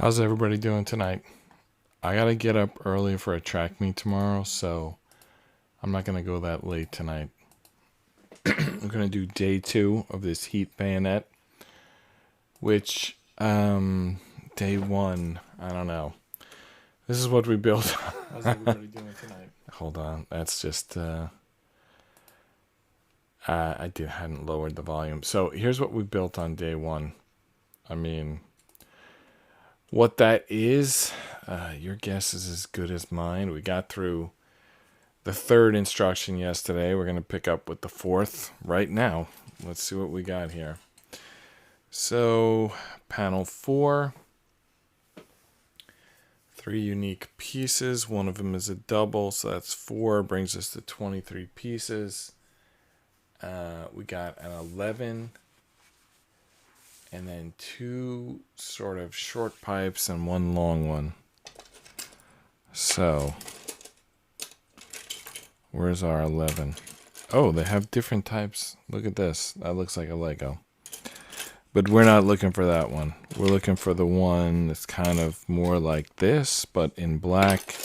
How's everybody doing tonight? I gotta get up early for a track meet tomorrow, so I'm not gonna go that late tonight. I'm gonna do day 2 of this heat bayonet, which day 1, I don't know. This is what we built. How's everybody doing tonight? Hold on, that's just hadn't lowered the volume. So here's what we built on day 1. I mean, what that is, your guess is as good as mine. We got through the 3rd instruction yesterday. We're going to pick up with the 4th right now. Let's see what we got here. So, panel 4. 3 unique pieces. One of them is a double, so that's 4. Brings us to 23 pieces. We got an 11. And then 2 sort of short pipes and 1 long one. So, where's our 11? Oh, they have different types. Look at this. That looks like a Lego. But we're not looking for that one. We're looking for the one that's kind of more like this, but in black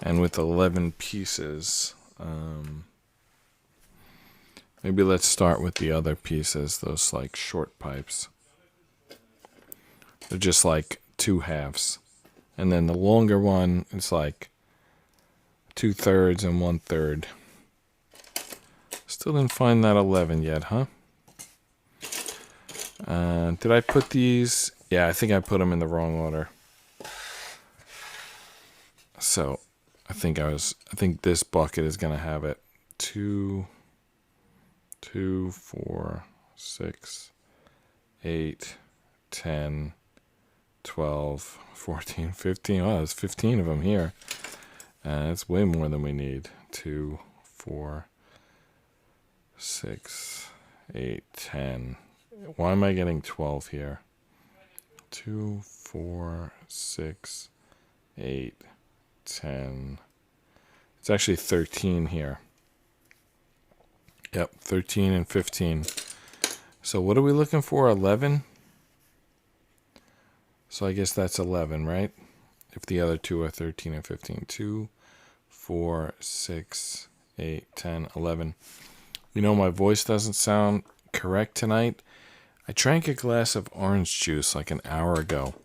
and with 11 pieces. Maybe let's start with the other pieces, those like short pipes. They're just like 2 halves. And then the longer one is like 2/3 and 1/3. Still didn't find that 11 yet, huh? Did I put these? Yeah, I think I put them in the wrong order. So I think this bucket is gonna have it. 2, 4, 6, 8, 10, 12, 14, 15. Oh, there's 15 of them here. That's way more than we need. 2, 4, 6, 8, 10. Why am I getting 12 here? 2, 4, 6, 8, 10. It's actually 13 here. Yep, 13 and 15. So what are we looking for? 11? So I guess that's 11, right? If the other 2 are 13 and 15. 2, 4, 6, 8, 10, 11. You know, my voice doesn't sound correct tonight. I drank a glass of orange juice like an hour ago.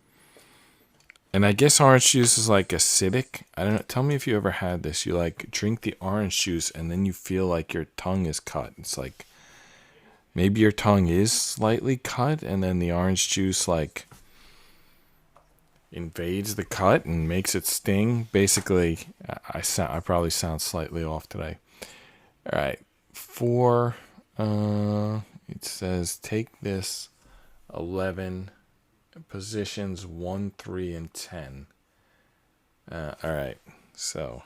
And I guess orange juice is like acidic. I don't know. Tell me if you ever had this. You like drink the orange juice and then you feel like your tongue is cut. It's like maybe your tongue is slightly cut and then the orange juice like invades the cut and makes it sting. Basically, I probably sound slightly off today. All right, 4. It says take this 11 positions 1, 3, and 10. All right, so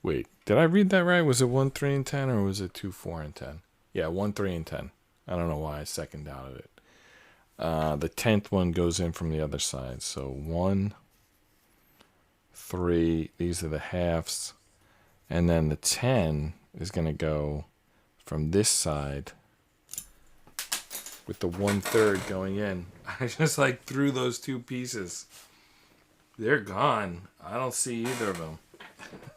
wait, did I read that right? Was it 1, 3, and 10, or was it 2, 4, and 10? Yeah, 1, 3, and 10. I don't know why I second doubted it. The 10th one goes in from the other side. So 1, 3, these are the halves. And then the 10 is going to go from this side with the 1/3 going in. I just like threw those 2 pieces. They're gone. I don't see either of them.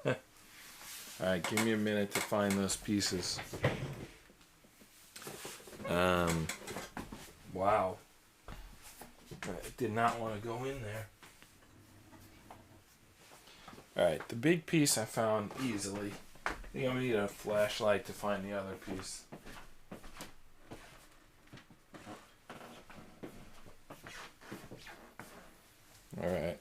All right, give me a minute to find those pieces. Wow. I did not want to go in there. Alright, the big piece I found easily. I think I'm going to need a flashlight to find the other piece. Alright.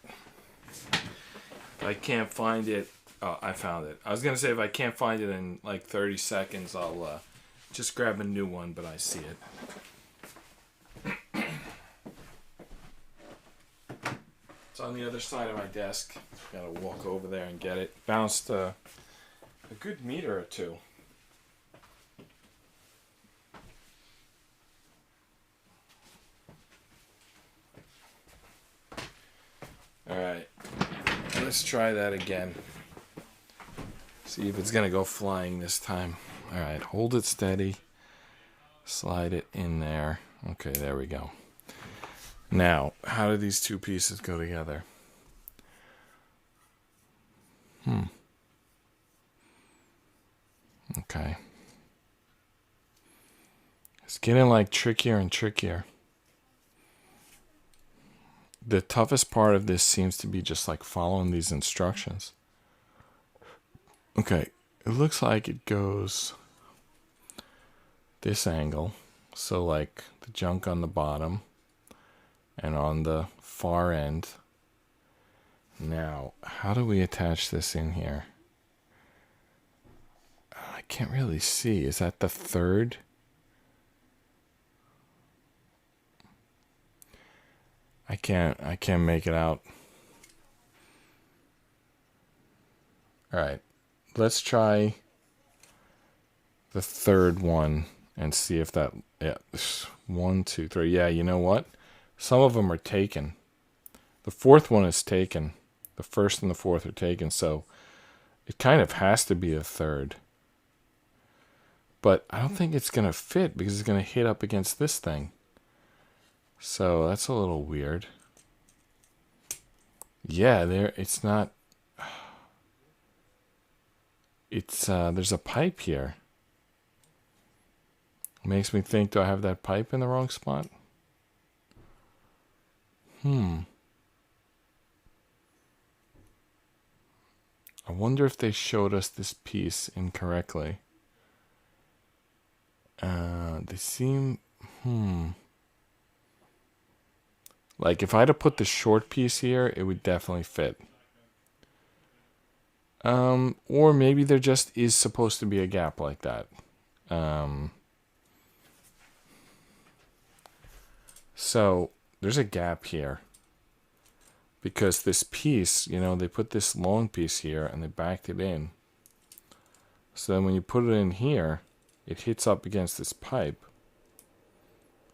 If I can't find it... Oh, I found it. I was going to say if I can't find it in like 30 seconds, I'll just grab a new one, but I see it. It's on the other side of my desk. Gotta walk over there and get it. Bounced a good meter or 2. Alright. Let's try that again. See if it's gonna go flying this time. Alright, hold it steady. Slide it in there. Okay, there we go. Now, how do these two pieces go together? Okay. It's getting like trickier and trickier. The toughest part of this seems to be just like following these instructions. Okay, it looks like it goes this angle. So like the junk on the bottom and on the far end. Now, how do we attach this in here? I can't really see. Is that the third? I can't make it out. All right. Let's try the third one and see if that, yeah, 1, 2, 3. Yeah, you know what? Some of them are taken. The fourth one is taken. The first and the fourth are taken, so it kind of has to be a third. But I don't think it's going to fit because it's going to hit up against this thing. So that's a little weird. Yeah, it's not. It's there's a pipe here. Makes me think, do I have that pipe in the wrong spot? I wonder if they showed us this piece incorrectly. They seem, like if I had to put the short piece here, it would definitely fit. Or maybe there just is supposed to be a gap like that. So there's a gap here. Because this piece, you know, they put this long piece here and they backed it in. So then when you put it in here, it hits up against this pipe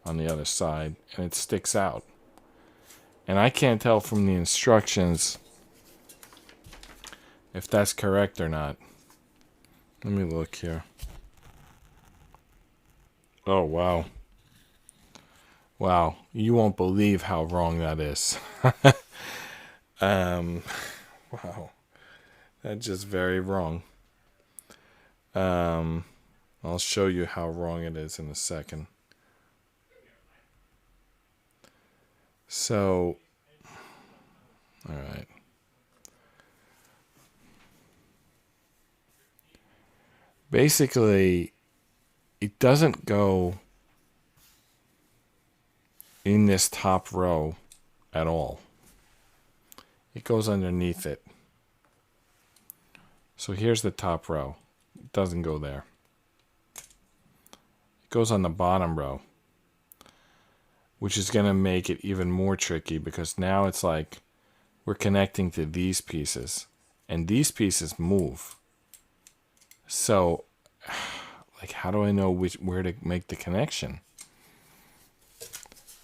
on the other side and it sticks out. And I can't tell from the instructions if that's correct or not. Let me look here. Oh, wow. Wow, you won't believe how wrong that is. Wow. That's just very wrong. I'll show you how wrong it is in a second. So, all right. Basically, it doesn't go in this top row at all. It goes underneath it. So here's the top row. It doesn't go there. It goes on the bottom row, which is going to make it even more tricky because now it's like we're connecting to these pieces and these pieces move. So like, how do I know where to make the connection?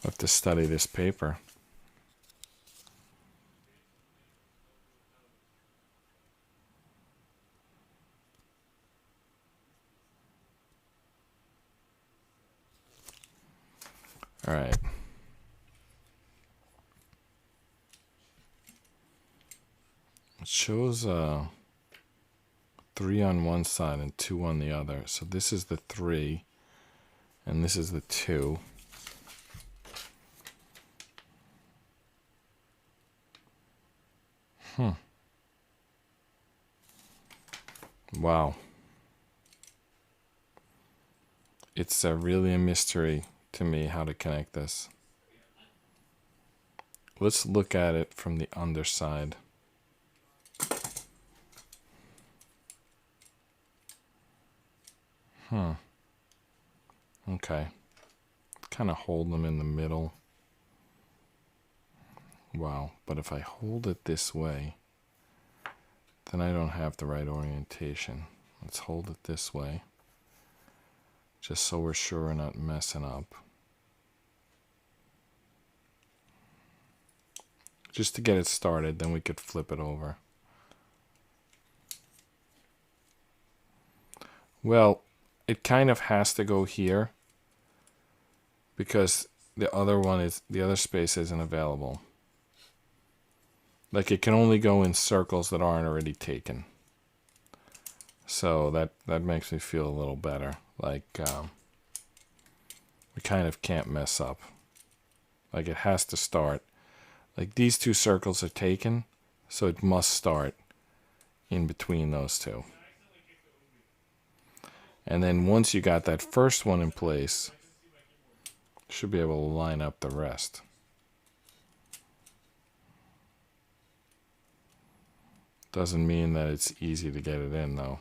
I have to study this paper. All right. It shows 3 on one side and 2 on the other. So this is the 3 and this is the 2. Wow. It's really a mystery to me how to connect this. Let's look at it from the underside. Okay. Kind of hold them in the middle. Wow. But if I hold it this way, then I don't have the right orientation. Let's hold it this way. Just so we're sure we're not messing up. Just to get it started, then we could flip it over. Well, it kind of has to go here because the other space isn't available. Like, it can only go in circles that aren't already taken. So that makes me feel a little better. Like, we kind of can't mess up. Like, it has to start. Like, these two circles are taken, so it must start in between those two. And then once you got that first one in place, you should be able to line up the rest. Doesn't mean that it's easy to get it in, though.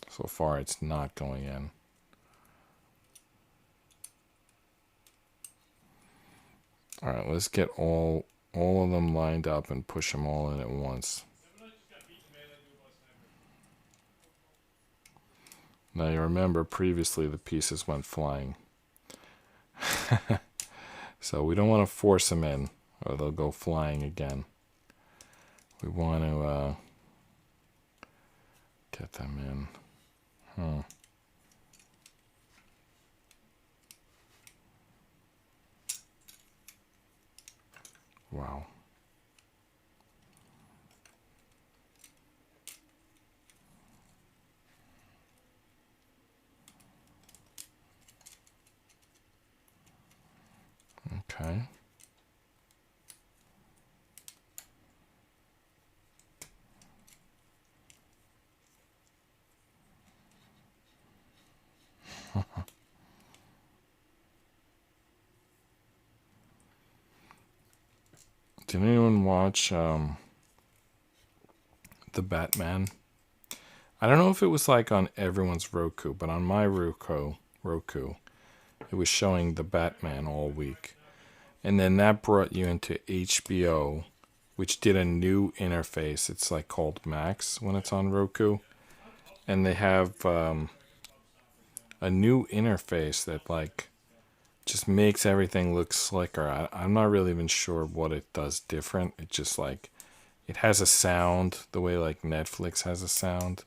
So far, it's not going in. All right, let's get all of them lined up and push them all in at once. Now, you remember previously the pieces went flying. So we don't want to force them in, or they'll go flying again. We want to get them in. Wow. Okay. Did anyone watch the Batman? I don't know if it was like on everyone's Roku, but on my Roku, it was showing the Batman all week. And then that brought you into HBO, which did a new interface. It's like called Max when it's on Roku. And they have a new interface that like just makes everything look slicker. I'm not really even sure what it does different. It just like, it has a sound the way like Netflix has a sound.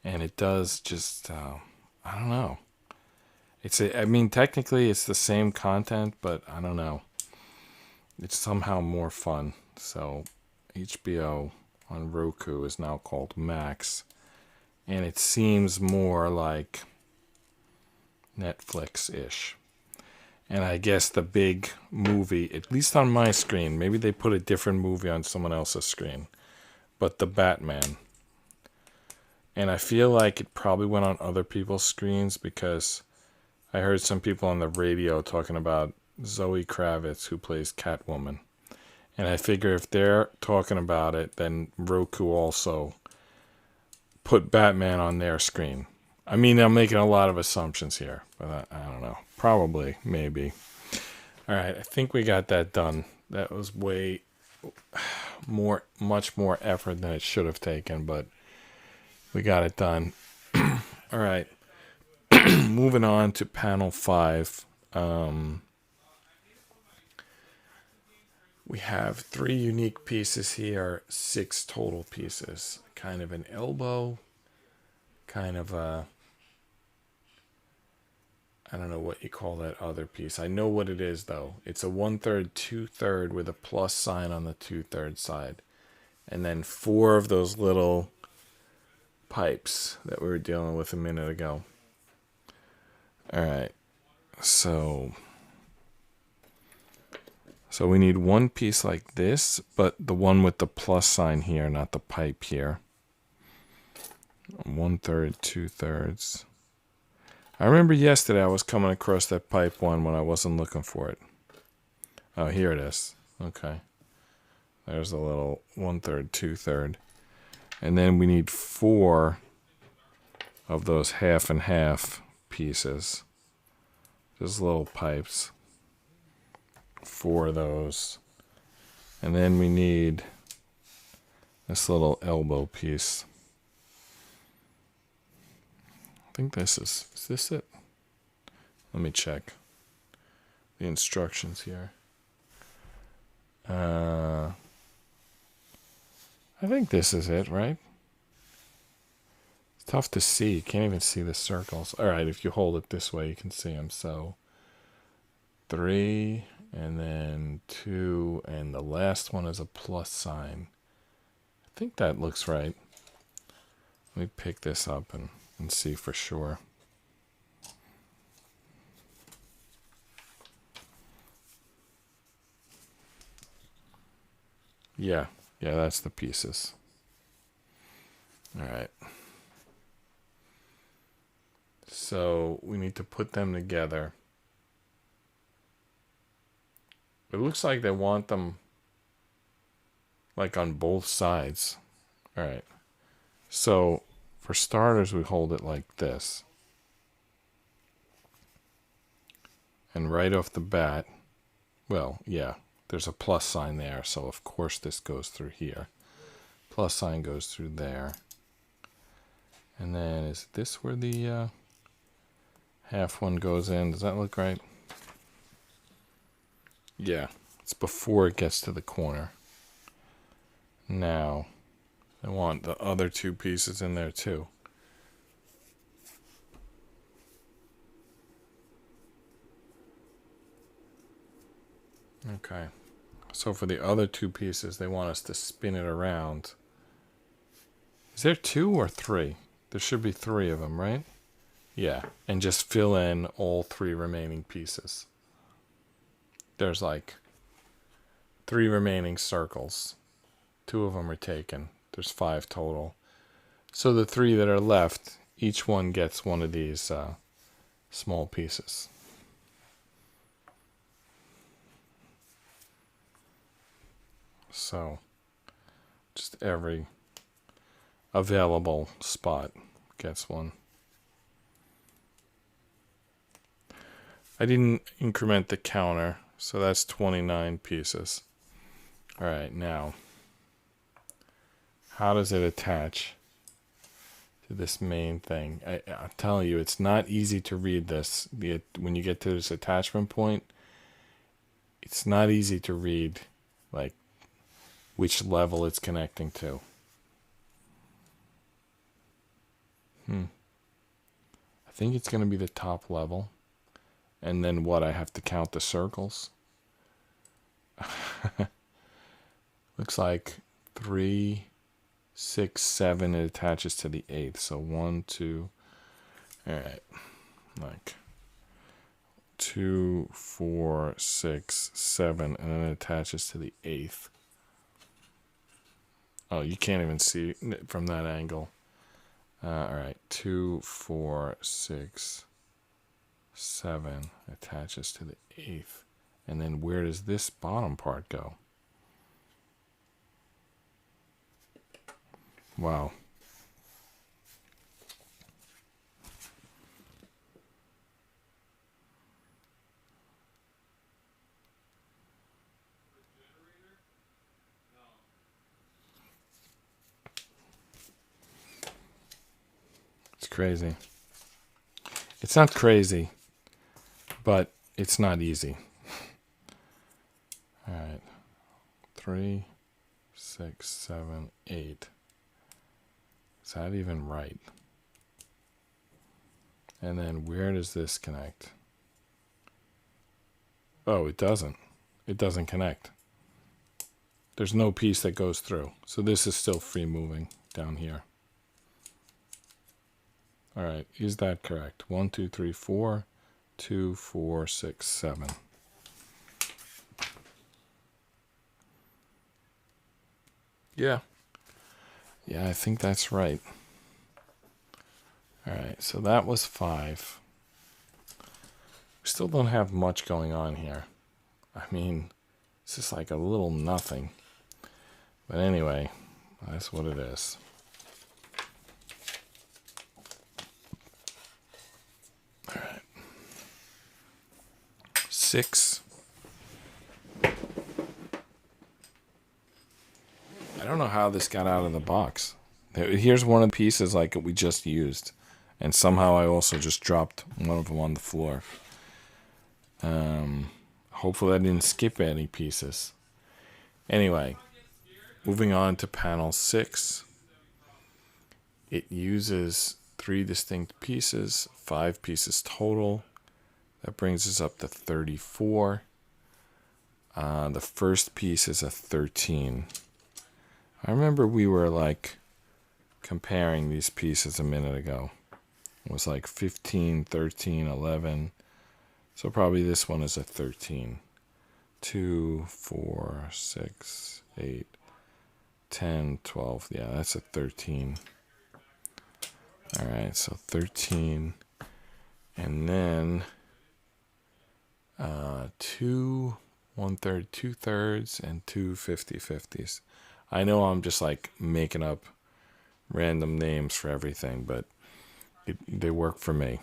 And it does just, I don't know. I mean, technically it's the same content, but I don't know. It's somehow more fun. So HBO on Roku is now called Max. And it seems more like Netflix-ish. And I guess the big movie, at least on my screen, maybe they put a different movie on someone else's screen, but the Batman. And I feel like it probably went on other people's screens because I heard some people on the radio talking about Zoe Kravitz, who plays Catwoman. And I figure if they're talking about it, then Roku also put Batman on their screen. I mean, I'm making a lot of assumptions here, but I don't know. Probably, maybe. All right, I think we got that done. That was much more effort than it should have taken, but we got it done. All right, moving on to panel 5. We have 3 unique pieces here, 6 total pieces. Kind of an elbow, kind of a, I don't know what you call that other piece. I know what it is, though. It's a 1/3, 2/3 with a plus sign on the 2/3 side. And then 4 of those little pipes that we were dealing with a minute ago. All right. So we need one piece like this, but the one with the plus sign here, not the pipe here. 1/3, 2/3. I remember yesterday I was coming across that pipe one when I wasn't looking for it. Oh, here it is. Okay. There's a little 1/3, 2/3. And then we need 4 of those half and half pieces. Just little pipes. 4 of those. And then we need this little elbow piece. I think this is this it? Let me check the instructions here. I think this is it, right? Tough to see. You can't even see the circles. All right, if you hold it this way, you can see them. So 3, and then 2, and the last one is a plus sign. I think that looks right. Let me pick this up and see for sure. Yeah, that's the pieces. All right. So we need to put them together. It looks like they want them like on both sides. All right. So for starters, we hold it like this. And right off the bat, well, yeah, there's a plus sign there. So of course this goes through here. Plus sign goes through there. And then is this where the half one goes in? Does that look right? Yeah, it's before it gets to the corner. Now, I want the other 2 pieces in there too. Okay, so for the other 2 pieces, they want us to spin it around. Is there 2 or 3? There should be 3 of them, right? Yeah, and just fill in all 3 remaining pieces. There's like 3 remaining circles. 2 of them are taken. There's 5 total. So the 3 that are left, each one gets one of these small pieces. So just every available spot gets one. I didn't increment the counter, so that's 29 pieces. All right, now, how does it attach to this main thing? I'm telling you, it's not easy to read this. When you get to this attachment point, it's not easy to read, like, which level it's connecting to. I think it's going to be the top level. And then what? I have to count the circles. Looks like 3, 6, 7. It attaches to the 8th. So 1, 2. All right. Like 2, 4, 6, 7. And then it attaches to the 8th. Oh, you can't even see it from that angle. All right. 2, 4, 6, 7 attaches to the 8th. And then where does this bottom part go? Wow. It's crazy. It's not crazy, but it's not easy. All right. 3, 6, 7, 8. Is that even right? And then where does this connect? Oh, it doesn't. It doesn't connect. There's no piece that goes through. So this is still free moving down here. All right, is that correct? 1, 2, 3, 4, 2, 4, 6, 7. Yeah. Yeah, I think that's right. All right, so that was 5. We still don't have much going on here. I mean, it's just like a little nothing. But anyway, that's what it is. All right. 6. I don't know how this got out of the box. Here's one of the pieces like we just used. And somehow I also just dropped one of them on the floor. Hopefully I didn't skip any pieces. Anyway, moving on to panel 6. It uses 3 distinct pieces, 5 pieces total. That brings us up to 34. The first piece is a 13. I remember we were like comparing these pieces a minute ago. It was like 15, 13, 11. So probably this one is a 13. 2, 4, 6, 8, 10, 12. Yeah, that's a 13. All right, so 13. And then 2 1/3, 2/3, and 2 50/50s. I know I'm just like making up random names for everything, but they work for me.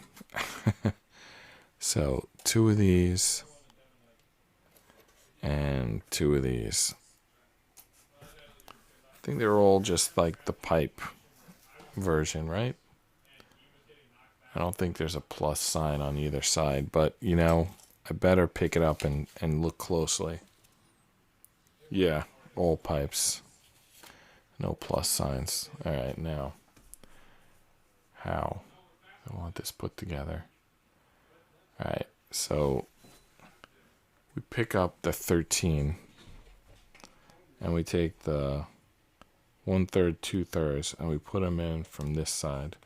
So 2 of these and 2 of these. I think they're all just like the pipe version, right? I don't think there's a plus sign on either side, but you know, I better pick it up and look closely. Yeah, all pipes. No plus signs. All right, now. How? I want this put together. All right, so we pick up the 13 and we take the 1/3, 2/3, and we put them in from this side.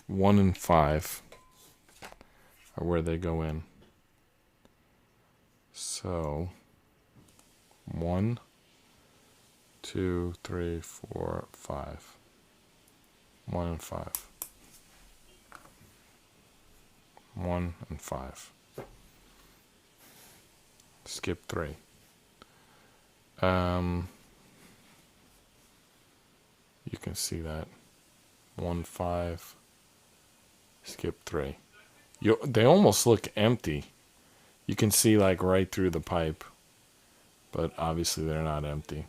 One and 5 are where they go in. So 1, 2, 3, 4, 5. 1 and 5. 1 and 5. Skip 3. You can see that. 1, 5. Skip 3. They almost look empty. You can see like right through the pipe, but obviously they're not empty.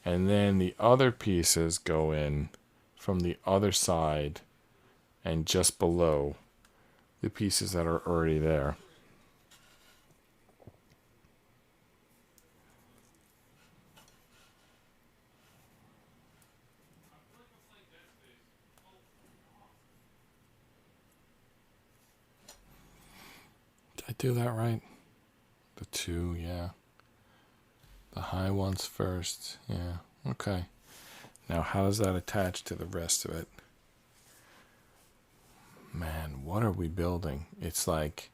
And then the other pieces go in from the other side and just below the pieces that are already there. Did I do that right? The 2, yeah. The high ones first, yeah. Okay. Now how does that attach to the rest of it? Man, what are we building? It's like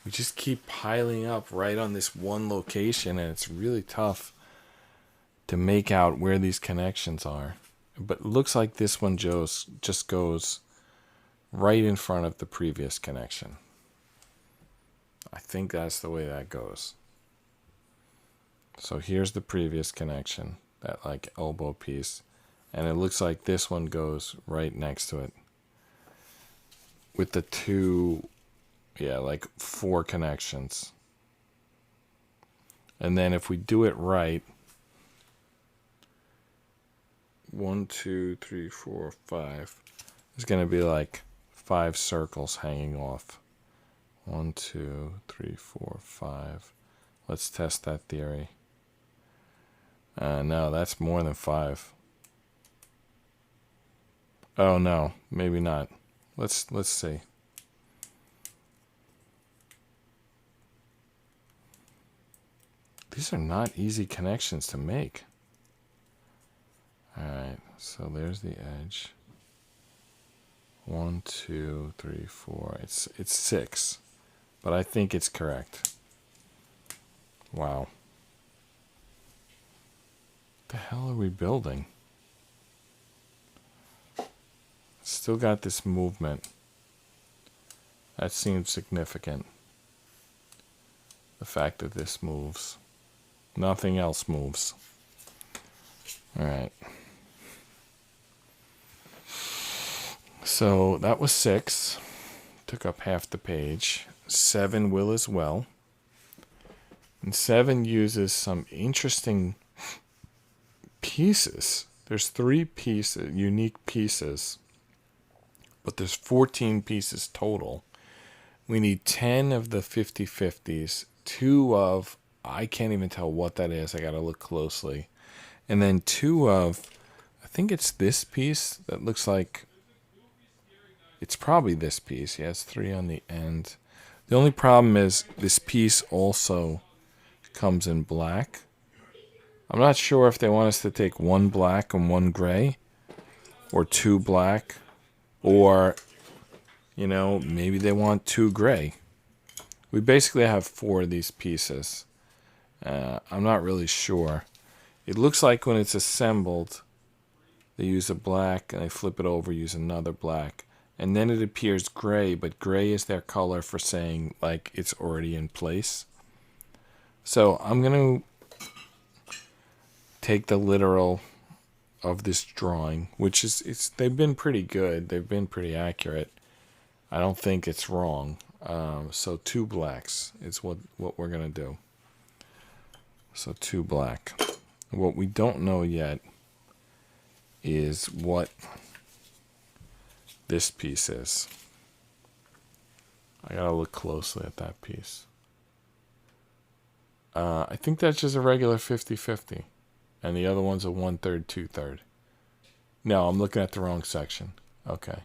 we just keep piling up right on this one location, and it's really tough to make out where these connections are. But it looks like this one just goes right in front of the previous connection. I think that's the way that goes. So here's the previous connection, that like elbow piece. And it looks like this one goes right next to it. With the 2, yeah, like 4 connections. And then if we do it right, 1, 2, 3, 4, 5. There's going to be like 5 circles hanging off. 1, 2, 3, 4, 5. Let's test that theory. No, that's more than 5. Oh no, maybe not. Let's see. These are not easy connections to make. All right, so there's the edge. 1, 2, 3, 4. It's 6, but I think it's correct. Wow. What the hell are we building? Still got this movement. That seems significant. The fact that this moves. Nothing else moves. All right. So that was 6. Took up half the page. 7 will as well. And 7 uses some interesting pieces. There's 3 pieces, unique pieces. but there's 14 pieces total. We need 10 of the 50/50s, 2 of, I can't even tell what that is, I gotta look closely, and then 2 of, I think it's this piece that looks like, it's probably this piece. Yeah, it's 3 on the end. The only problem is this piece also comes in black. I'm not sure if they want us to take 1 black and 1 gray, or 2 black, or, maybe they want 2 gray. We basically have 4 of these pieces. I'm not really sure. It looks like when it's assembled, they use a black and they flip it over, use another black. And then it appears gray, but gray is their color for saying, like, it's already in place. So I'm going to take the literal of this drawing, which is, they've been pretty good. They've been pretty accurate. I don't think it's wrong. So 2 blacks is what we're going to do. So 2 black. What we don't know yet is what this piece is. I gotta look closely at that piece. I think that's just a regular 50/50. And the other one's a 1/3, 2/3. No, I'm looking at the wrong section. Okay.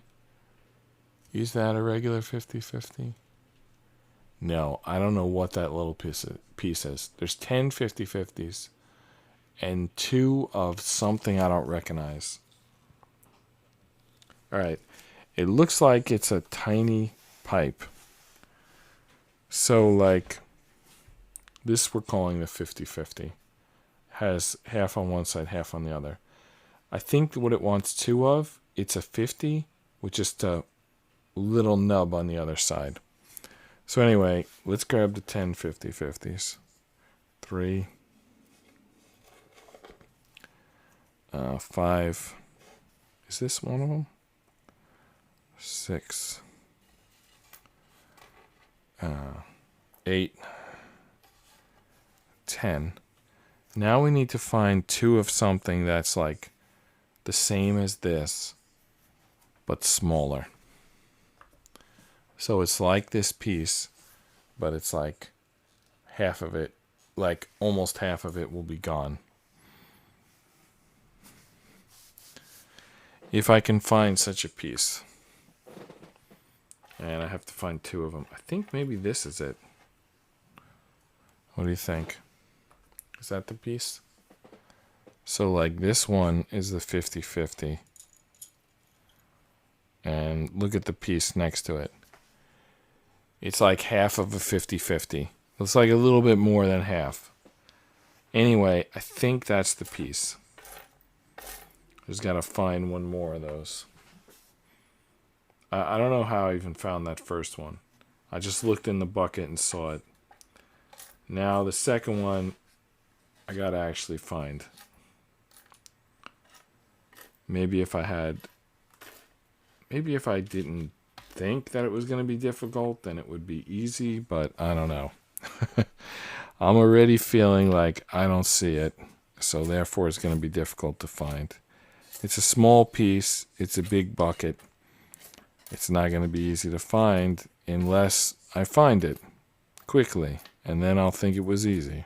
Is that a regular 50/50? No, I don't know what that little piece is. There's 10 50/50s and 2 of something I don't recognize. All right. It looks like it's a tiny pipe. So, like, this we're calling the 50/50. Has half on one side, half on the other. I think what it wants 2 of, it's a 50 with just a little nub on the other side. So anyway, let's grab the 10 50/50s. 3, 5. Is this one of them? 6, 8, 10. Now we need to find 2 of something that's like the same as this, but smaller. So it's like this piece, but it's like half of it, like almost half of it will be gone. If I can find such a piece. And I have to find 2 of them. I think maybe this is it. What do you think? Is that the piece? So like this one is the 50/50. And look at the piece next to it. It's like half of a 50/50. Looks like a little bit more than half. Anyway, I think that's the piece. Just got to find 1 more of those. I don't know how I even found that first one. I just looked in the bucket and saw it. Now the second one, I got to actually find. Maybe if I didn't think that it was going to be difficult, then it would be easy, but I don't know. I'm already feeling like I don't see it, so therefore it's going to be difficult to find. It's a small piece. It's a big bucket. It's not going to be easy to find unless I find it quickly, and then I'll think it was easy.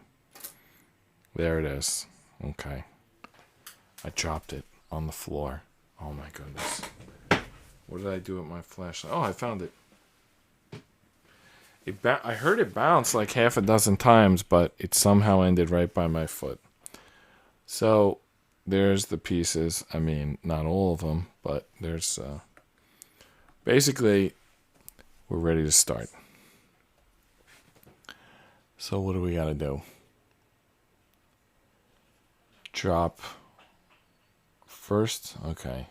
There it is. Okay. I dropped it on the floor. Oh my goodness. What did I do with my flashlight? Oh, I found it. I heard it bounce like half a dozen times, but it somehow ended right by my foot. So there's the pieces. I mean, not all of them, but there's... basically, we're ready to start. So what do we got to do? Drop first. Okay.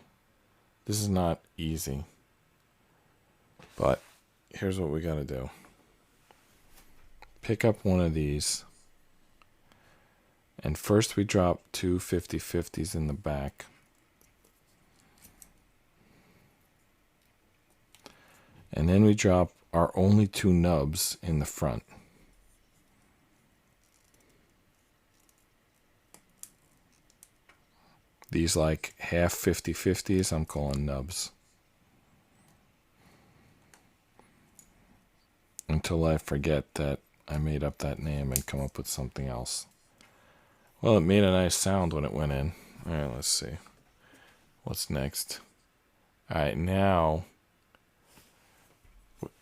This is not easy. But here's what we got to do. Pick up one of these. And first we drop 2 50/50s in the back. And then we drop our only 2 nubs in the front. These like half 50/50s, I'm calling nubs. until I forget that I made up that name and come up with something else. Well, it made a nice sound when it went in. All right, let's see. What's next? All right, now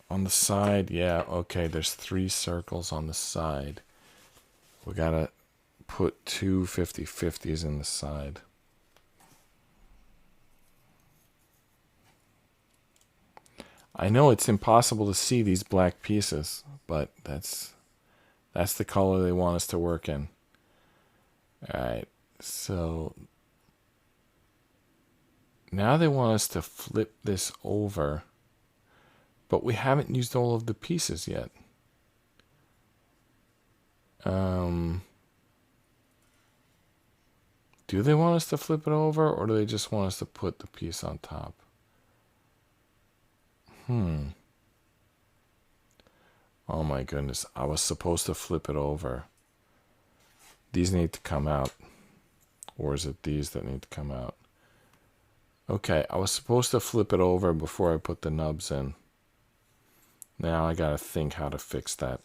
on the side, yeah, okay, there's 3 circles on the side. We gotta put 2 50/50s in the side. I know it's impossible to see these black pieces, but that's the color they want us to work in. All right, so now they want us to flip this over, but we haven't used all of the pieces yet. Do they want us to flip it over, or do they just want us to put the piece on top? Oh my goodness, I was supposed to flip it over. These need to come out. Or is it these that need to come out? Okay, I was supposed to flip it over before I put the nubs in. Now I gotta think how to fix that.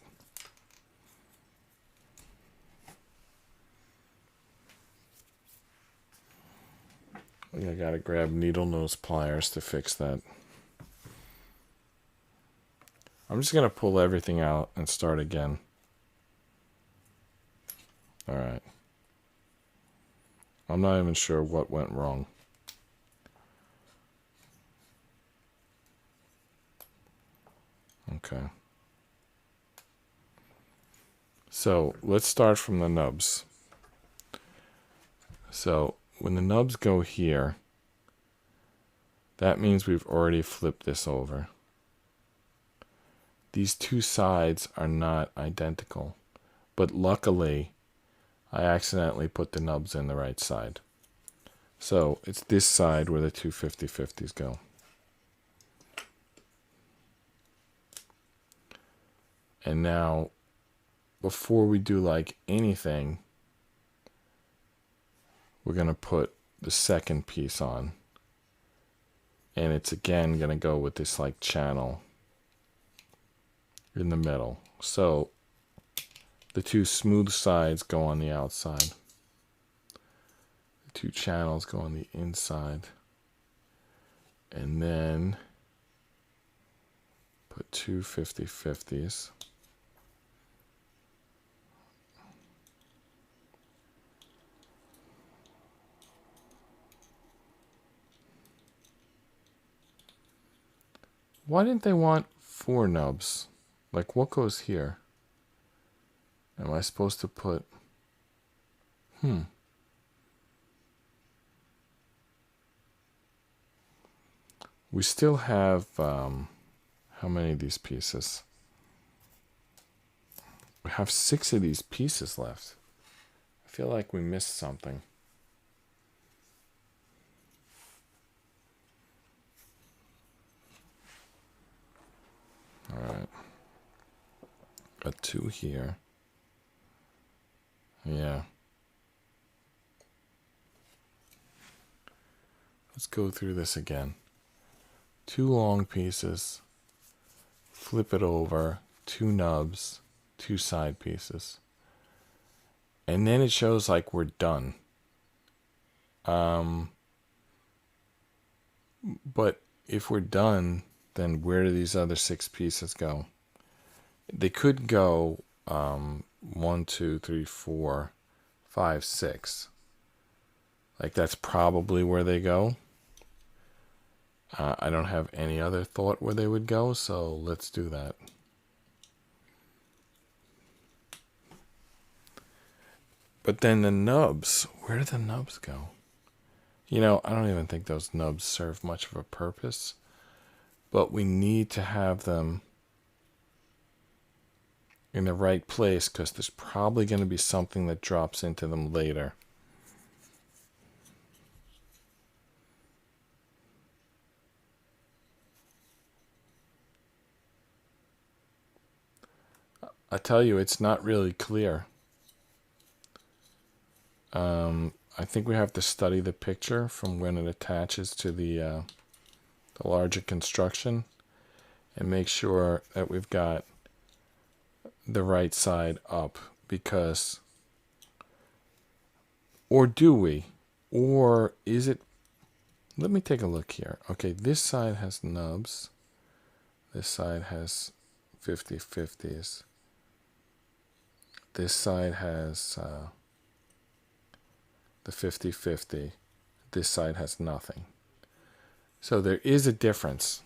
I gotta grab needle nose pliers to fix that. I'm just gonna pull everything out and start again. Alright. I'm not even sure what went wrong. Okay. So let's start from the nubs. So when the nubs go here, that means we've already flipped this over. These 2 sides are not identical, but luckily I accidentally put the nubs in the right side. So it's this side where the 2 50/50s go. And now, before we do like anything, we're going to put the second piece on. And it's again going to go with this like channel in the middle. So the 2 smooth sides go on the outside. The 2 channels go on the inside. And then put 2 50/50s. Why didn't they want 4 nubs? Like, what goes here? Am I supposed to put... We still have... how many of these pieces? We have 6 of these pieces left. I feel like we missed something. Alright. Got 2 here. Yeah. Let's go through this again. 2 long pieces. Flip it over. 2 nubs. 2 side pieces. And then it shows like we're done. But if we're done, then where do these other 6 pieces go? They could go 1, 2, 3, 4, 5, 6. Like that's probably where they go. I don't have any other thought where they would go, so let's do that. But then the nubs, where do the nubs go? You know, I don't even think those nubs serve much of a purpose, but we need to have them in the right place because there's probably going to be something that drops into them later. I tell you, it's not really clear. I think we have to study the picture from when it attaches to the larger construction and make sure that we've got the right side up because, or do we? Or is it, let me take a look here. Okay, this side has nubs. This side has 50/50s. This side has the 50/50. This side has nothing. So there is a difference.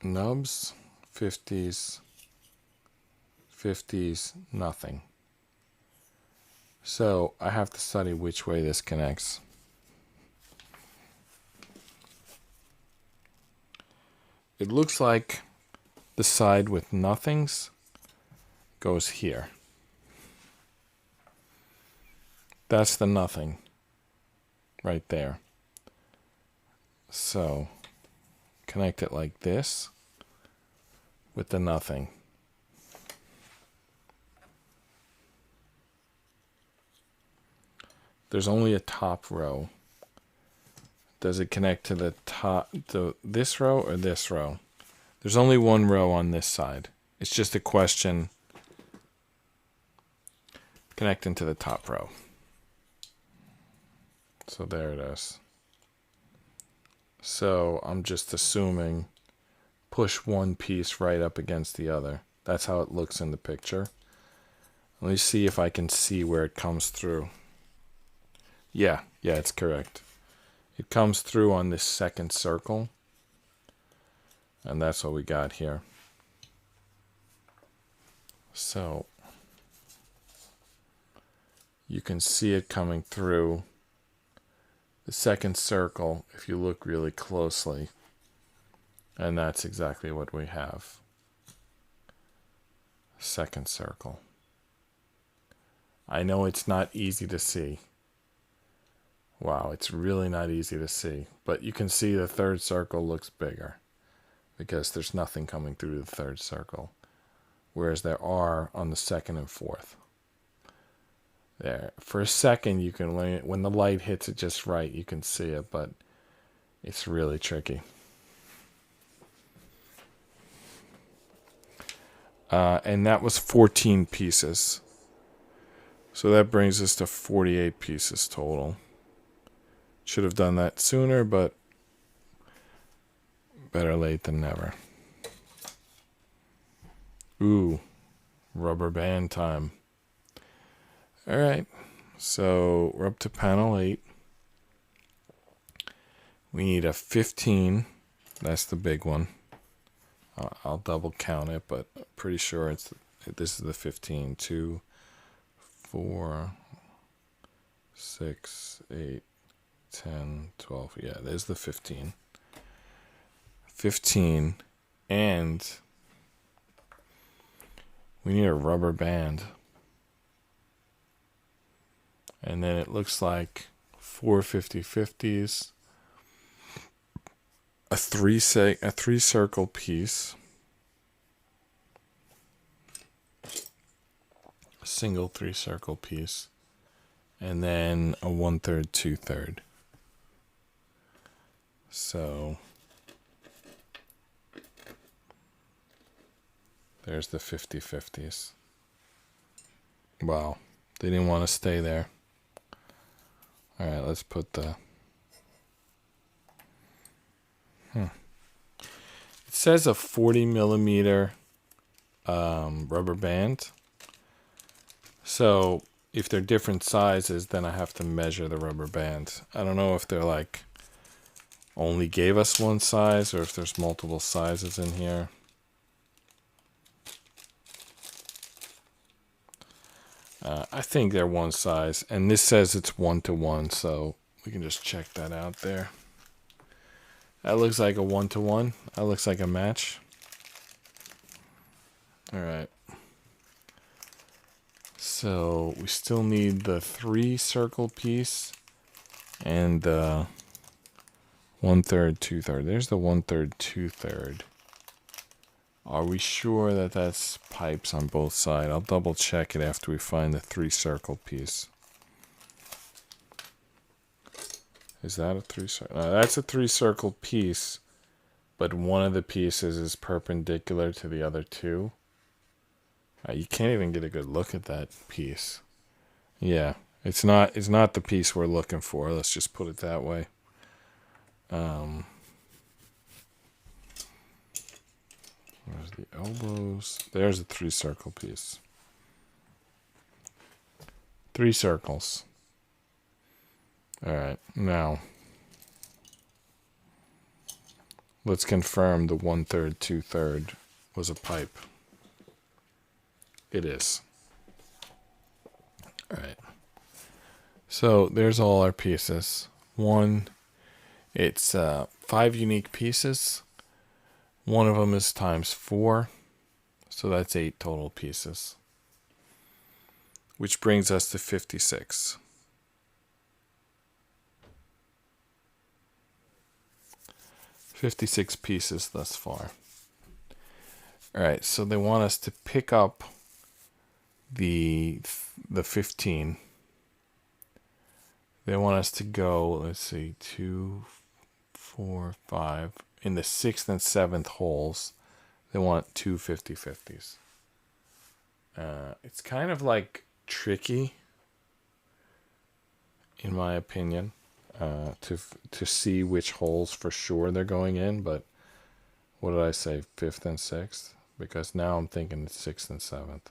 Nubs, 50s, 50s, nothing. So I have to study which way this connects. It looks like the side with nothings goes here. That's the nothing right there. So connect it like this with the nothing. There's only a top row. Does it connect to the top, to this row or this row? There's only one row on this side. It's just a question connecting to the top row. So there it is. So I'm just assuming push one piece right up against the other. That's how it looks in the picture. Let me see if I can see where it comes through. Yeah, it's correct. It comes through on this second circle. And that's what we got here. So you can see it coming through the second circle if you look really closely. And that's exactly what we have. Second circle. I know it's not easy to see. Wow, it's really not easy to see. But you can see the third circle looks bigger because there's nothing coming through the third circle, whereas there are on the second and fourth. There. For a second, you can, when the light hits it just right, you can see it, but it's really tricky. And that was 14 pieces. So that brings us to 48 pieces total. Should have done that sooner, but better late than never. Ooh, rubber band time. All right, so we're up to panel 8. We need a 15. That's the big one. I'll double count it, but I'm pretty sure this is the 15. 2, 4, 6, 8, 10, 12. Yeah, there's the 15. 15, and we need a rubber band. And then it looks like 4 50/50s, a three circle piece, a single 3 circle piece, and then a 1/3 2/3. So there's the 50/50s. Wow, they didn't want to stay there. All right, let's put the... It says a 40 millimeter rubber band. So if they're different sizes, then I have to measure the rubber band. I don't know if they're like only gave us one size or if there's multiple sizes in here. I think they're one size, and this says it's 1-to-1, so we can just check that out there. That looks like a 1-to-1. That looks like a match. All right. So we still need the 3 circle piece and the 1/3 2/3. There's the 1/3 2/3. Are we sure that that's pipes on both sides? I'll double check it after we find the 3 circle piece. Is that a 3 circle? No, that's a 3 circle piece, but one of the pieces is perpendicular to the other two. You can't even get a good look at that piece. Yeah, it's not the piece we're looking for. Let's just put it that way. There's the elbows. There's a 3-circle piece. 3 circles. All right, now let's confirm the 1/3, 2/3 was a pipe. It is. All right. So there's all our pieces. It's 5 unique pieces. One of them is times 4. So that's 8 total pieces. Which brings us to 56. 56 pieces thus far. All right, so they want us to pick up the 15. They want us to go, let's see, 2, 4, 5. In the 6th and 7th holes, they want 2 50-50s. It's kind of like tricky, in my opinion, to see which holes for sure they're going in. But what did I say, 5th and 6th? Because now I'm thinking it's 6th and 7th.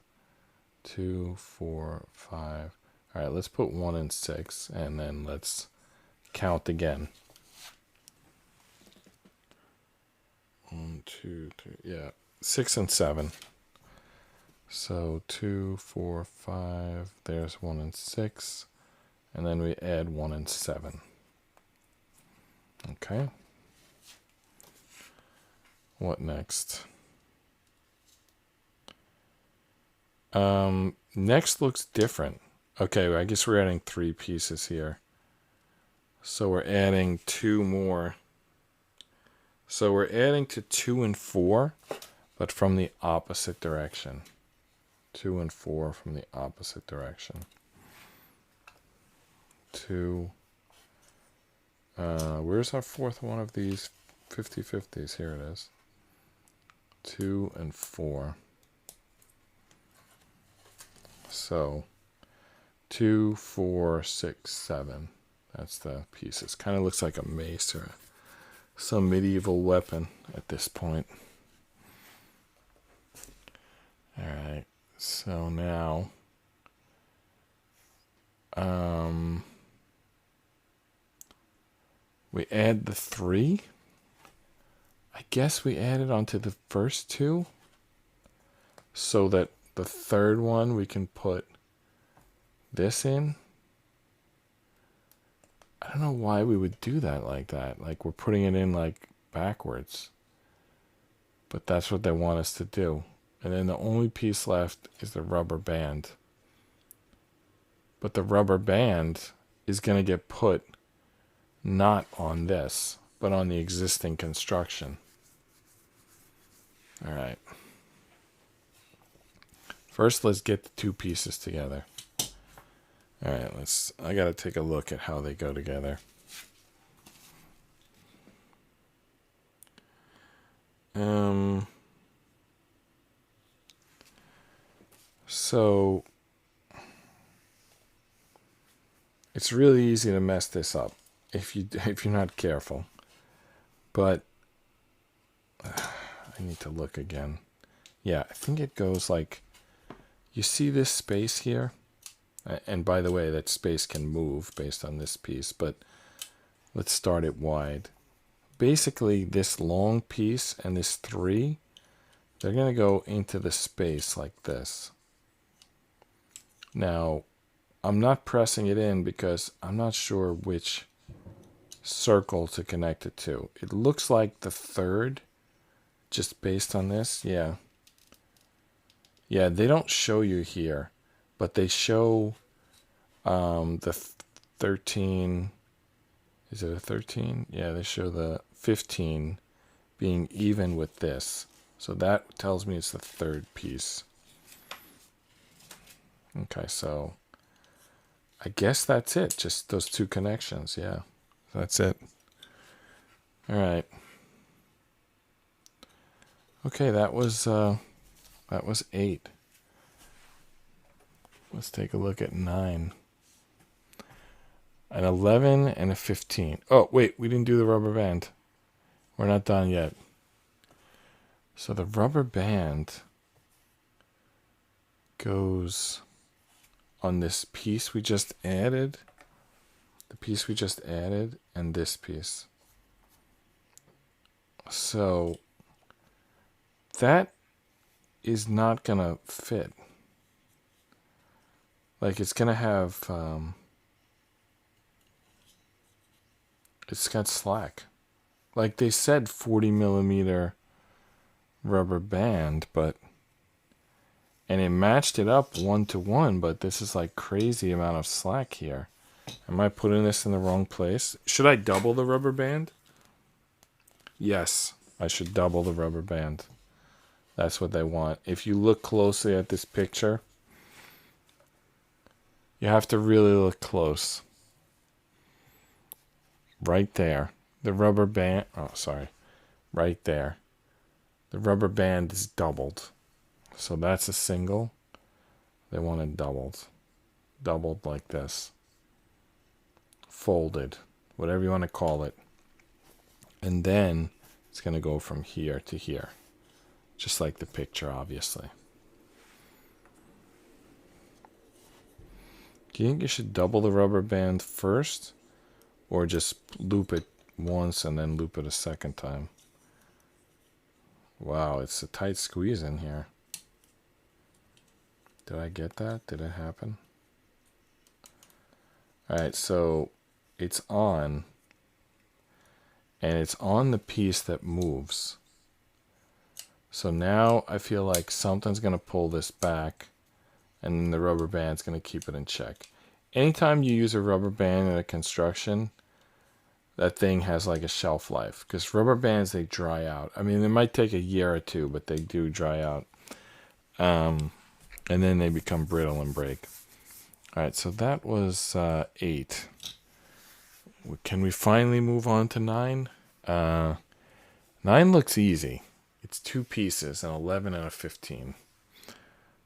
2, 4, 5. All right, let's put 1 and 6, and then let's count again. 1, 2, 3, yeah, 6 and 7. So 2, 4, 5. There's 1 and 6, and then we add 1 and 7. Okay. What next? Next looks different. Okay, I guess we're adding 3 pieces here. So we're adding 2 more. So we're adding to 2 and 4, but from the opposite direction. 2 and 4 from the opposite direction. 2. Where's our 4th one of these 50-50s? Here it is. 2 and 4. So 2, 4, 6, 7. That's the pieces. Kind of looks like a mace or some medieval weapon at this point. All right. So now, we add the 3. I guess we add it onto the first 2, so that the 3rd one we can put this in. I don't know why we would do that like that. Like we're putting it in like backwards. But that's what they want us to do. And then the only piece left is the rubber band. But the rubber band is going to get put not on this, but on the existing construction. All right. First, let's get the 2 pieces together. All right, I got to take a look at how they go together. So it's really easy to mess this up if you're not careful. But I need to look again. Yeah, I think it goes like, you see this space here? And by the way, that space can move based on this piece, but let's start it wide. Basically, this long piece and this 3, they're going to go into the space like this. Now, I'm not pressing it in because I'm not sure which circle to connect it to. It looks like the 3rd, just based on this. Yeah. Yeah, they don't show you here, but they show the 13. Is it a 13? Yeah, they show the 15 being even with this. So that tells me it's the 3rd piece. Okay, so I guess that's it. Just those 2 connections. Yeah, that's it. All right. Okay, that was 8. Let's take a look at 9. An 11 and a 15. Oh, wait, we didn't do the rubber band. We're not done yet. So the rubber band goes on this piece we just added, the piece we just added, and this piece. So that is not going to fit. Like, it's going to have, it's got slack. Like they said, 40 millimeter rubber band, but, and it matched it up 1-to-1, but this is like crazy amount of slack here. Am I putting this in the wrong place? Should I double the rubber band? Yes, I should double the rubber band. That's what they want. If you look closely at this picture, you have to really look close. Right there. The rubber band, oh, sorry. Right there. The rubber band is doubled. So that's a single. They want it doubled. Doubled like this. Folded. Whatever you want to call it. And then it's going to go from here to here. Just like the picture, obviously. Do you think you should double the rubber band first? Or just loop it once and then loop it a second time? Wow, it's a tight squeeze in here. Did I get that? Did it happen? Alright, so it's on. And it's on the piece that moves. So now I feel like something's going to pull this back. And then the rubber band's going to keep it in check. Anytime you use a rubber band in a construction, that thing has like a shelf life. Because rubber bands, they dry out. I mean, it might take a year or two, but they do dry out. And then they become brittle and break. Alright, so that was 8. Can we finally move on to 9? 9 looks easy. It's 2 pieces, an 11 and a 15.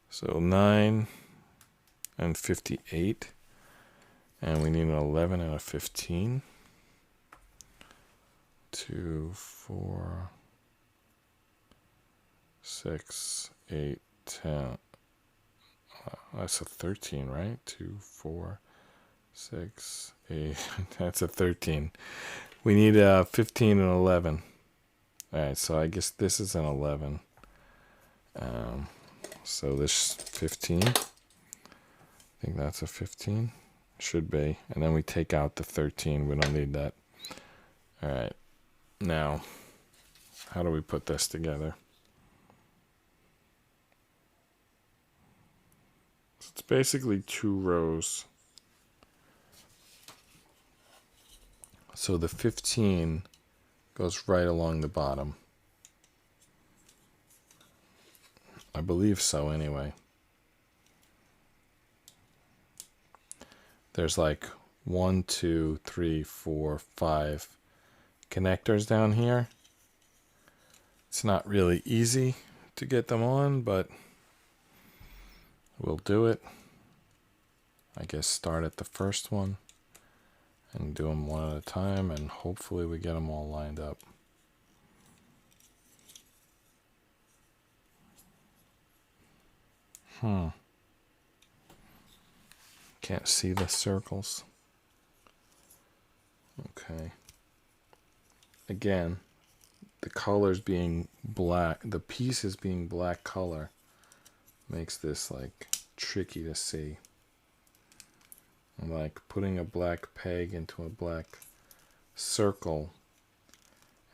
So 9 and 58. And we need an 11 and a 15. 2, 4, 6, 8, 10. That's a 13, right? 2, 4, 6, 8. That's a 13. We need a 15 and 11. Alright, so I guess this is an 11. So this 15. I think that's a 15. Should be. And then we take out the 13. We don't need that. Alright. Now, how do we put this together? So it's basically 2 rows. So the 15 goes right along the bottom. I believe so anyway. There's like 1, 2, 3, 4, 5 connectors down here. It's not really easy to get them on, but we'll do it. I guess start at the first one and do them one at a time, and hopefully we get them all lined up. Can't see the circles. Okay. Again, the colors being black, the pieces being black color makes this like tricky to see. I'm like putting a black peg into a black circle,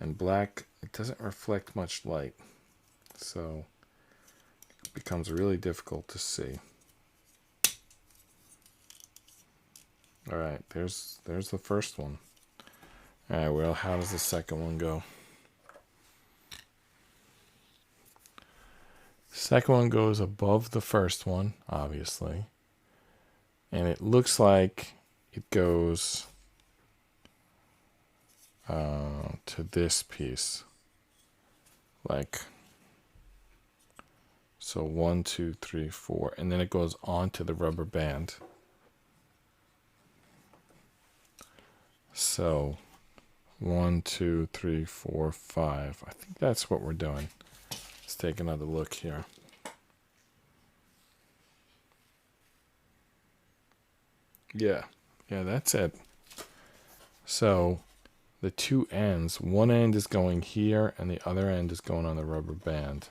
and black, it doesn't reflect much light, so it becomes really difficult to see. Alright, there's the first one. Alright, well, how does the second one go? Second one goes above the first one, obviously. And it looks like it goes to this piece. Like So 1, 2, 3, 4, and then it goes onto the rubber band. So 1, 2, 3, 4, 5. I think that's what we're doing. Let's take another look here. Yeah, that's it. So the two ends, one end is going here and the other end is going on the rubber band,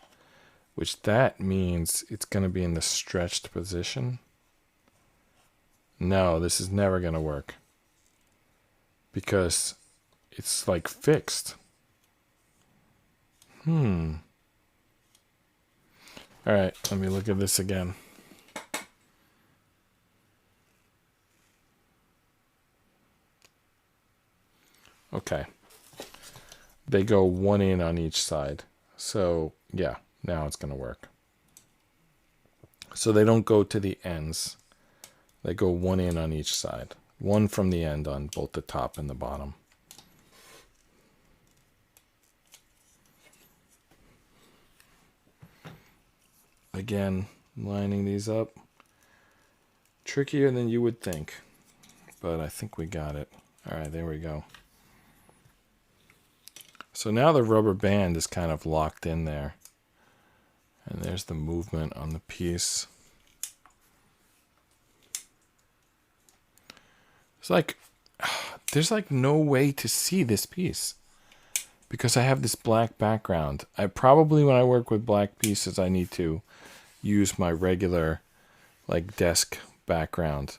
which that means it's going to be in the stretched position. No, this is never going to work because it's like fixed. All right, let me look at this again. Okay. They go one in on each side. So, yeah, now it's going to work. So they don't go to the ends. They go one in on each side. One from the end on both the top and the bottom. Again, lining these up. Trickier than you would think. But I think we got it. All right, there we go. So now the rubber band is kind of locked in there. And there's the movement on the piece. There's like no way to see this piece because I have this black background. I probably, when I work with black pieces, I need to use my regular like desk background.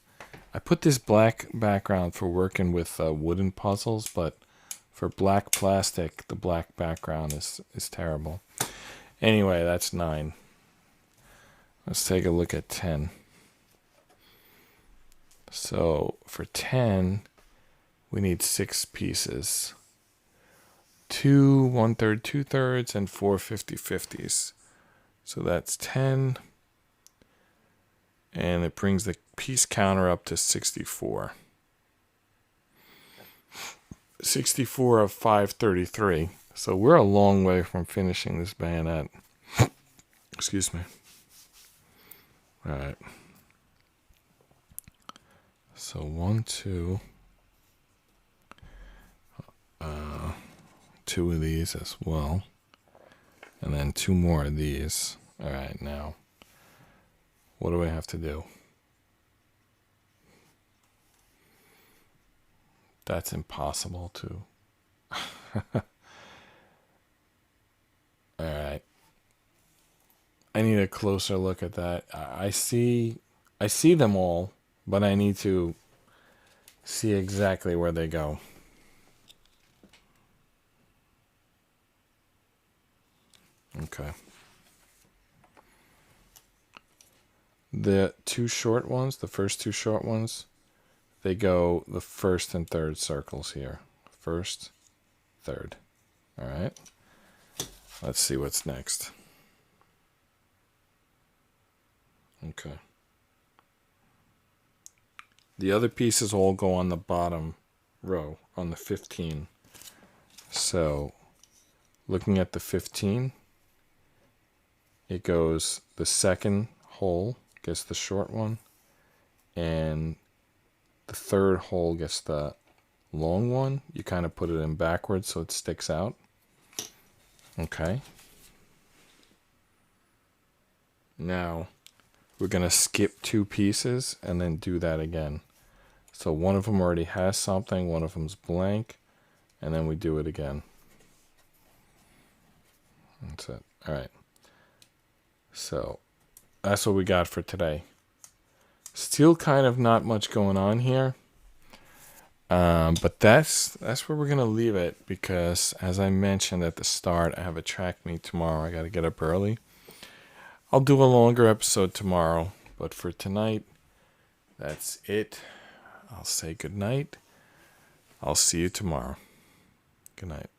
I put this black background for working with wooden puzzles, but for black plastic, the black background is terrible. Anyway, that's 9. Let's take a look at 10. So for 10, we need 6 pieces. 2 1/3 2/3 and 4 50/50s. So that's 10. And it brings the piece counter up to 64. 64 of 533. So we're a long way from finishing this bayonet. Excuse me. All right. So 1, 2. 2 of these as well. And then 2 more of these. All right, now, what do I have to do? That's impossible to. All right. I need a closer look at that. I see them all, but I need to see exactly where they go. Okay. The 2 short ones, the first 2 short ones, they go the first and third circles here. First, third. All right. Let's see what's next. Okay. The other pieces all go on the bottom row, on the 15. So, looking at the 15, it goes the second hole gets the short one, and the third hole gets the long one. You kind of put it in backwards so it sticks out. Okay. Now, we're going to skip 2 pieces and then do that again. So one of them already has something, one of them's blank, and then we do it again. That's it. All right. So that's what we got for today. Still kind of not much going on here. But that's where we're going to leave it because, as I mentioned at the start, I have a track meet tomorrow. I got to get up early. I'll do a longer episode tomorrow, but for tonight, that's it. I'll say good night. I'll see you tomorrow. Good night.